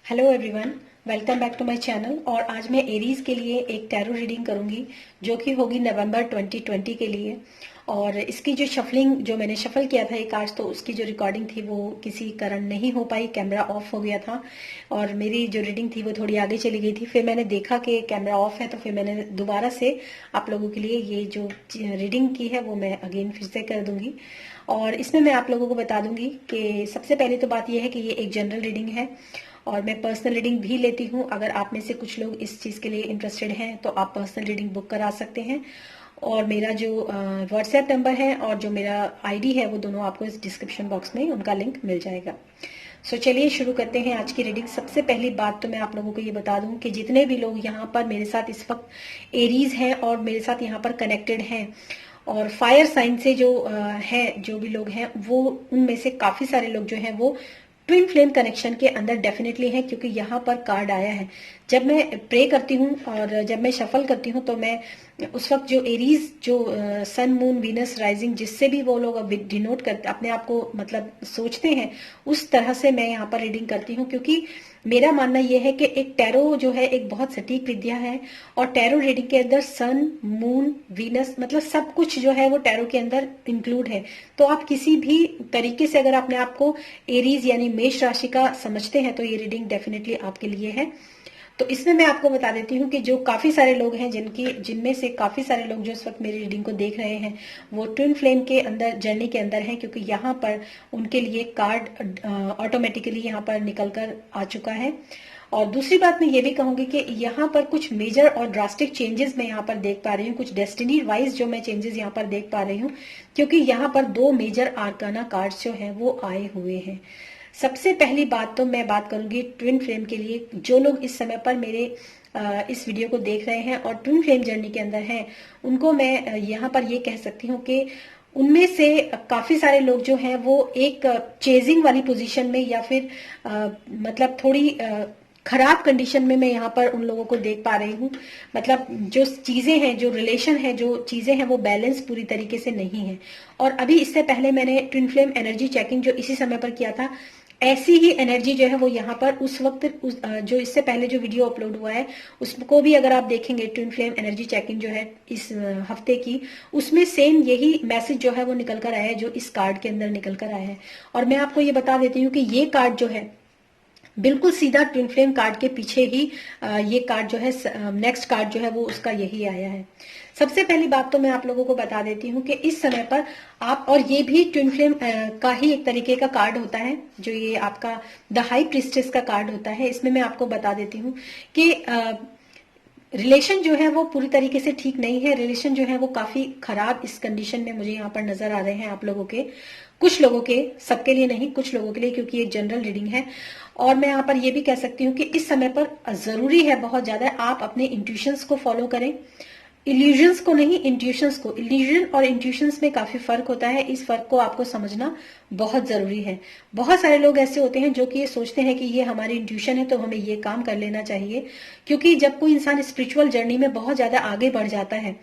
Hello everyone, welcome back to my channel. और आज मैं एरीज के लिए एक टैरो रीडिंग करूंगी जो कि होगी नवंबर 2020 के लिए। और इसकी जो शफलिंग जो मैंने शफल किया था एक आज, तो उसकी जो रिकॉर्डिंग थी वो किसी कारण नहीं हो पाई, कैमरा ऑफ हो गया था और मेरी जो रीडिंग थी वो थोड़ी आगे चली गई थी। फिर मैंने देखा कि कैमरा ऑफ है, तो फिर मैंने दोबारा से आप लोगों के लिए ये जो रीडिंग की है वो मैं अगेन फिर से कर दूंगी। और इसमें मैं आप लोगों को बता दूंगी कि सबसे पहले तो बात यह है कि ये एक जनरल रीडिंग है और मैं पर्सनल रीडिंग भी लेती हूँ। अगर आप में से कुछ लोग इस चीज़ के लिए इंटरेस्टेड हैं तो आप पर्सनल रीडिंग बुक करा सकते हैं। और मेरा जो व्हाट्सएप नंबर है और जो मेरा आईडी है वो दोनों आपको इस डिस्क्रिप्शन बॉक्स में उनका लिंक मिल जाएगा। चलिए शुरू करते हैं आज की रीडिंग। सबसे पहली बात तो मैं आप लोगों को ये बता दूं कि जितने भी लोग यहाँ पर मेरे साथ इस वक्त एरीज हैं और मेरे साथ यहाँ पर कनेक्टेड हैं और फायर साइन से जो है, जो भी लोग हैं वो उनमें से काफी सारे लोग जो हैं वो ट्विन फ्लेम कनेक्शन के अंदर डेफिनेटली है, क्योंकि यहाँ पर कार्ड आया है। जब मैं प्रे करती हूँ और जब मैं शफल करती हूँ तो मैं उस वक्त जो एरीज जो सन मून वीनस राइजिंग जिससे भी वो लोग डिनोट करते अपने आप को मतलब सोचते हैं, उस तरह से मैं यहाँ पर रीडिंग करती हूँ। क्योंकि मेरा मानना यह है कि एक टैरो जो है एक बहुत सटीक विद्या है और टैरो रीडिंग के अंदर सन मून वीनस मतलब सब कुछ जो है वो टैरो के अंदर इंक्लूड है। तो आप किसी भी तरीके से अगर अपने आप को एरीज यानी मेष राशि का समझते हैं तो ये रीडिंग डेफिनेटली आपके लिए है। तो इसमें मैं आपको बता देती हूँ कि जो काफी सारे लोग हैं जिनमें से काफी सारे लोग जो इस वक्त मेरी रीडिंग को देख रहे हैं वो ट्विन फ्लेम के अंदर जर्नी के अंदर हैं, क्योंकि यहाँ पर उनके लिए कार्ड ऑटोमेटिकली यहाँ पर निकल कर आ चुका है। और दूसरी बात मैं ये भी कहूंगी कि यहाँ पर कुछ मेजर और ड्रास्टिक चेंजेस मैं यहाँ पर देख पा रही हूँ, कुछ डेस्टिनी वाइज जो मैं चेंजेस यहाँ पर देख पा रही हूँ, क्योंकि यहाँ पर दो मेजर आर्काना कार्ड्स जो हैं वो आए हुए हैं। सबसे पहली बात तो मैं बात करूंगी ट्विन फ्लेम के लिए। जो लोग इस समय पर मेरे इस वीडियो को देख रहे हैं और ट्विन फ्लेम जर्नी के अंदर हैं, उनको मैं यहाँ पर ये कह सकती हूँ कि उनमें से काफी सारे लोग जो हैं वो एक चेजिंग वाली पोजीशन में या फिर मतलब थोड़ी खराब कंडीशन में मैं यहाँ पर उन लोगों को देख पा रही हूँ। मतलब जो चीजें हैं, जो रिलेशन है, जो चीजें हैं वो बैलेंस पूरी तरीके से नहीं है। और अभी इससे पहले मैंने ट्विन फ्लेम एनर्जी चेकिंग जो इसी समय पर किया था, ऐसी ही एनर्जी जो है वो यहाँ पर उस वक्त जो इससे पहले जो वीडियो अपलोड हुआ है उसको भी अगर आप देखेंगे, ट्विन फ्लेम एनर्जी चेकिंग जो है इस हफ्ते की, उसमें सेम यही मैसेज जो है वो निकल कर आया है जो इस कार्ड के अंदर निकल कर आया है। और मैं आपको ये बता देती हूँ कि ये कार्ड जो है बिल्कुल सीधा ट्विन फ्लेम कार्ड के पीछे ही ये कार्ड जो है नेक्स्ट कार्ड जो है वो उसका यही आया है। सबसे पहली बात तो मैं आप लोगों को बता देती हूँ कि इस समय पर आप, और ये भी ट्विन फ्लेम का ही एक तरीके का कार्ड होता है, जो ये आपका द हाई प्रिस्टेस का कार्ड होता है। इसमें मैं आपको बता देती हूँ कि रिलेशन जो है वो पूरी तरीके से ठीक नहीं है। रिलेशन जो है वो काफी खराब इस कंडीशन में मुझे यहाँ पर नजर आ रहे हैं आप लोगों के, कुछ लोगों के, सबके लिए नहीं, कुछ लोगों के लिए, क्योंकि ये जनरल रीडिंग है। और मैं यहाँ पर ये भी कह सकती हूँ कि इस समय पर जरूरी है बहुत ज्यादा आप अपने इंट्यूशंस को फॉलो करें, इल्यूजन्स को नहीं, इंट्यूशंस को। इल्यूजन और इंट्यूशंस में काफी फर्क होता है, इस फर्क को आपको समझना बहुत जरूरी है। बहुत सारे लोग ऐसे होते हैं जो कि ये सोचते हैं कि ये हमारी इंट्यूशन है तो हमें ये काम कर लेना चाहिए, क्योंकि जब कोई इंसान स्पिरिचुअल जर्नी में बहुत ज्यादा आगे बढ़ जाता है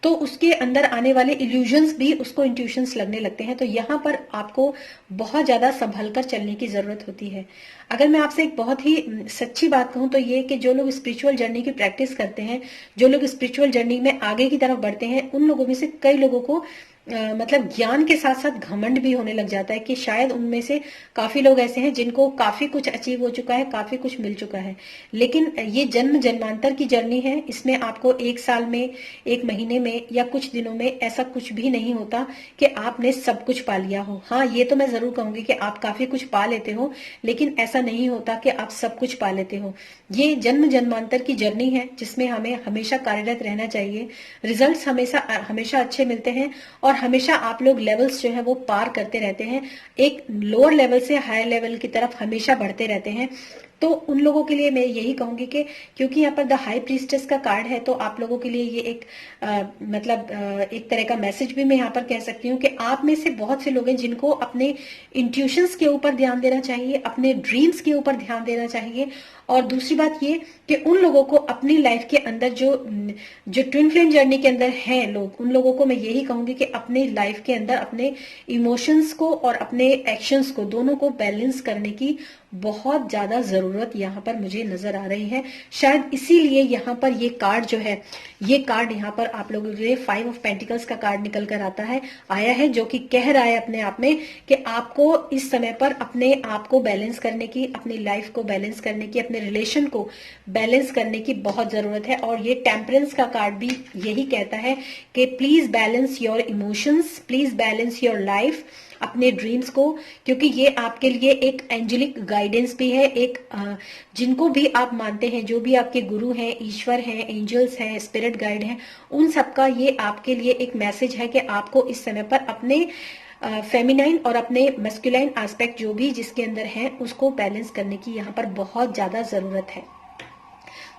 तो उसके अंदर आने वाले इल्यूजन्स भी उसको इंट्यूशंस लगने लगते हैं। तो यहाँ पर आपको बहुत ज्यादा संभल कर चलने की जरूरत होती है। अगर मैं आपसे एक बहुत ही सच्ची बात कहूं तो ये कि जो लोग स्पिरिचुअल जर्नी की प्रैक्टिस करते हैं, जो लोग स्पिरिचुअल जर्नी में आगे की तरफ बढ़ते हैं, उन लोगों में से कई लोगों को मतलब ज्ञान के साथ साथ घमंड भी होने लग जाता है कि शायद उनमें से काफी लोग ऐसे हैं जिनको काफी कुछ अचीव हो चुका है, काफी कुछ मिल चुका है। लेकिन ये जन्म जन्मांतर की जर्नी है, इसमें आपको एक साल में, एक महीने में या कुछ दिनों में ऐसा कुछ भी नहीं होता कि आपने सब कुछ पा लिया हो। हाँ, ये तो मैं जरूर कहूंगी कि आप काफी कुछ पा लेते हो, लेकिन ऐसा नहीं होता कि आप सब कुछ पा लेते हो। ये जन्म जन्मांतर की जर्नी है जिसमें हमें हमेशा कार्यरत रहना चाहिए। रिजल्ट्स हमेशा हमेशा अच्छे मिलते हैं और हमेशा आप लोग लेवल्स जो है वो पार करते रहते हैं, एक लोअर लेवल से हायर लेवल की तरफ हमेशा बढ़ते रहते हैं। तो उन लोगों के लिए मैं यही कहूंगी कि क्योंकि यहाँ पर द हाई प्रीस्टेस का कार्ड है तो आप लोगों के लिए ये एक एक तरह का मैसेज भी मैं यहाँ पर कह सकती हूँ कि आप में से बहुत से लोग हैं जिनको अपने इंट्यूशंस के ऊपर ध्यान देना चाहिए, अपने ड्रीम्स के ऊपर ध्यान देना चाहिए। और दूसरी बात ये कि उन लोगों को अपनी लाइफ के अंदर जो ट्विन फ्लेम जर्नी के अंदर हैं लोग, उन लोगों को मैं यही कहूंगी कि अपने लाइफ के अंदर अपने इमोशंस को और अपने एक्शंस को दोनों को बैलेंस करने की बहुत ज्यादा जरूरत यहाँ पर मुझे नजर आ रही है। शायद इसीलिए यहाँ पर ये कार्ड जो है, ये कार्ड यहाँ पर आप लोगों के लिए 5 ऑफ पेंटिकल्स का कार्ड निकल कर आया है, जो कि कह रहा है अपने आप में कि आपको इस समय पर अपने आप को बैलेंस करने की, अपनी लाइफ को बैलेंस करने की, अपने रिलेशन को बैलेंस करने की बहुत जरूरत है। और ये टेम्परेंस का कार्ड भी यही कहता है कि please balance your emotions, please balance your life, अपने ड्रीम्स को, क्योंकि ये आपके लिए एक एंजेलिक गाइडेंस भी है। एक जिनको भी आप मानते हैं, जो भी आपके गुरु हैं, ईश्वर हैं, एंजल्स हैं, स्पिरिट गाइड हैं, उन सबका ये आपके लिए एक मैसेज है कि आपको इस समय पर अपने फेमिनाइन और अपने मस्कुलाइन एस्पेक्ट जो भी जिसके अंदर है उसको बैलेंस करने की यहाँ पर बहुत ज्यादा जरूरत है।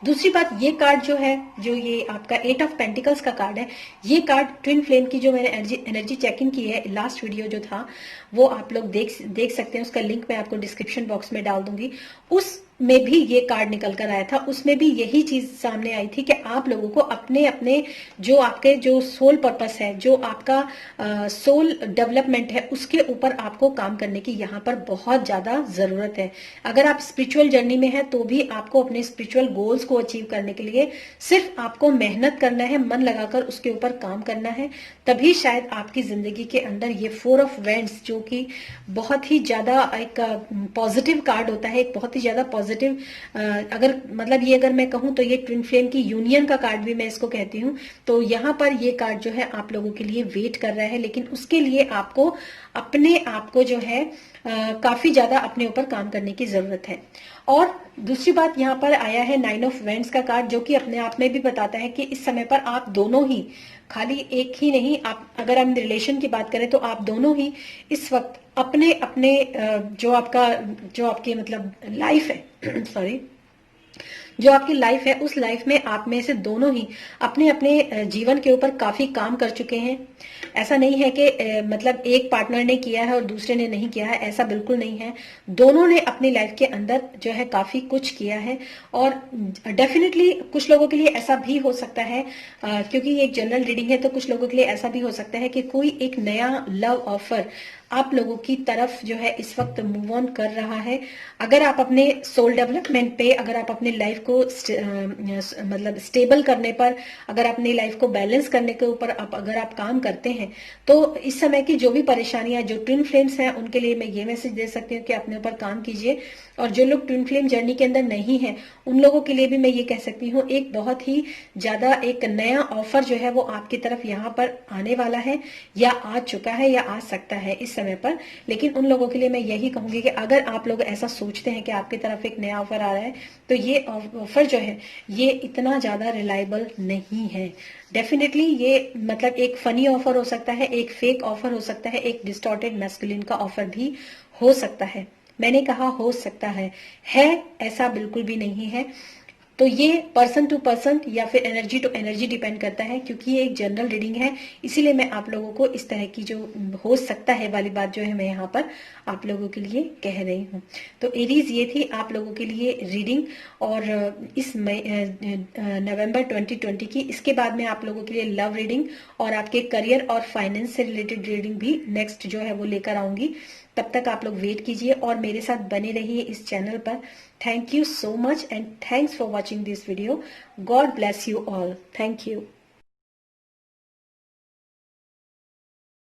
दूसरी बात, ये कार्ड जो है, जो ये आपका 8 ऑफ पेंटिकल्स का कार्ड है, ये कार्ड ट्विन फ्लेम की जो मैंने एनर्जी चेकिंग की है, लास्ट वीडियो जो था वो आप लोग देख सकते हैं, उसका लिंक मैं आपको डिस्क्रिप्शन बॉक्स में डाल दूंगी। उसमें भी ये कार्ड निकल कर आया था, उसमें भी यही चीज सामने आई थी कि आप लोगों को अपने अपने जो आपके जो सोल पर्पस है, जो आपका सोल डेवलपमेंट है, उसके ऊपर आपको काम करने की यहाँ पर बहुत ज्यादा जरूरत है। अगर आप स्पिरिचुअल जर्नी में हैं तो भी आपको अपने स्पिरिचुअल गोल्स को अचीव करने के लिए सिर्फ आपको मेहनत करना है, मन लगाकर उसके ऊपर काम करना है, तभी शायद आपकी जिंदगी के अंदर ये 4 ऑफ वेंट्स, जो कि बहुत ही ज्यादा एक पॉजिटिव कार्ड होता है, एक बहुत ही ज्यादा पॉजिटिव, अगर मतलब ये अगर मैं कहूं तो ये ट्विन फ्लेम की यूनियन का कार्ड भी मैं इसको कहती हूँ। तो यहाँ पर ये कार्ड जो है आप लोगों के लिए वेट कर रहा है, लेकिन उसके लिए आपको अपने आप को जो है काफी ज्यादा अपने ऊपर काम करने की जरूरत है। और दूसरी बात, यहाँ पर आया है 9 ऑफ वेंट्स का कार्ड, जो कि अपने आप में भी बताता है कि इस समय पर आप दोनों ही, खाली एक ही नहीं, आप अगर हम रिलेशन की बात करें तो आप दोनों ही इस वक्त अपने अपने जो आपकी मतलब लाइफ है सॉरी जो आपकी लाइफ है, उस लाइफ में आप में से दोनों ही अपने अपने जीवन के ऊपर काफी काम कर चुके हैं। ऐसा नहीं है कि मतलब एक पार्टनर ने किया है और दूसरे ने नहीं किया है, ऐसा बिल्कुल नहीं है। दोनों ने अपनी लाइफ के अंदर जो है काफी कुछ किया है। और डेफिनेटली कुछ लोगों के लिए ऐसा भी हो सकता है, क्योंकि ये एक जनरल रीडिंग है, तो कुछ लोगों के लिए ऐसा भी हो सकता है कि कोई एक नया लव ऑफर आप लोगों की तरफ जो है इस वक्त मूव ऑन कर रहा है। अगर आप अपने सोल डेवलपमेंट पे, अगर आप अपनी लाइफ को मतलब स्टेबल करने पर, अगर अपनी लाइफ को बैलेंस करने के ऊपर अगर आप काम करते हैं, तो इस समय की जो भी परेशानियां, जो ट्विन फ्लेम्स हैं, उनके लिए मैं ये मैसेज दे सकती हूँ कि अपने ऊपर काम कीजिए। और जो लोग ट्विन फ्लेम जर्नी के अंदर नहीं है, उन लोगों के लिए भी मैं ये कह सकती हूँ, एक बहुत ही ज्यादा एक नया ऑफर जो है वो आपकी तरफ यहाँ पर आने वाला है, या आ चुका है, या आ सकता है इस समय पर। लेकिन उन लोगों के लिए मैं यही कहूंगी कि अगर आप लोग ऐसा सोचते हैं कि आपकी तरफ एक नया ऑफर आ रहा है, तो ये ऑफर जो है ये इतना ज्यादा रिलायबल नहीं है। डेफिनेटली ये मतलब एक फनी ऑफर हो सकता है, एक फेक ऑफर हो सकता है, एक डिस्टॉर्टेड मैस्कुलिन का ऑफर भी हो सकता है। मैंने कहा हो सकता है ऐसा बिल्कुल भी नहीं है। तो ये पर्सन टू पर्सन या फिर एनर्जी टू एनर्जी डिपेंड करता है, क्योंकि ये एक जनरल रीडिंग है, इसीलिए मैं आप लोगों को इस तरह की जो हो सकता है वाली बात जो है मैं यहाँ पर आप लोगों के लिए कह रही हूँ। तो एरीज, ये थी आप लोगों के लिए रीडिंग और इस नवंबर 2020 की। इसके बाद में आप लोगों के लिए लव रीडिंग और आपके करियर और फाइनेंस से रिलेटेड रीडिंग भी नेक्स्ट जो है वो लेकर आऊंगी। तब तक आप लोग वेट कीजिए और मेरे साथ बने रहिए इस चैनल पर। Thank you so much and thanks for watching this video. God bless you all. Thank you.